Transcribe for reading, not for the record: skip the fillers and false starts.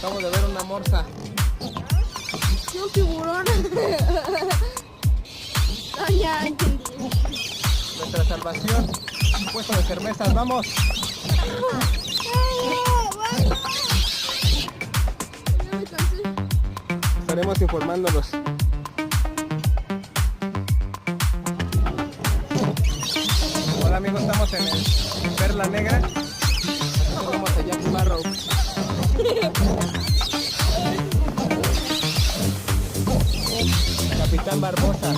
Acabo de ver una morsa. Un tiburón. No, ya entendí. Nuestra salvación. Un puesto de cervezas, vamos. Ya me cansé. Estaremos informándolos. Hola amigos, estamos en el Perla Negra. Tenemos a Jack Sparrow. Capitán Barbosa.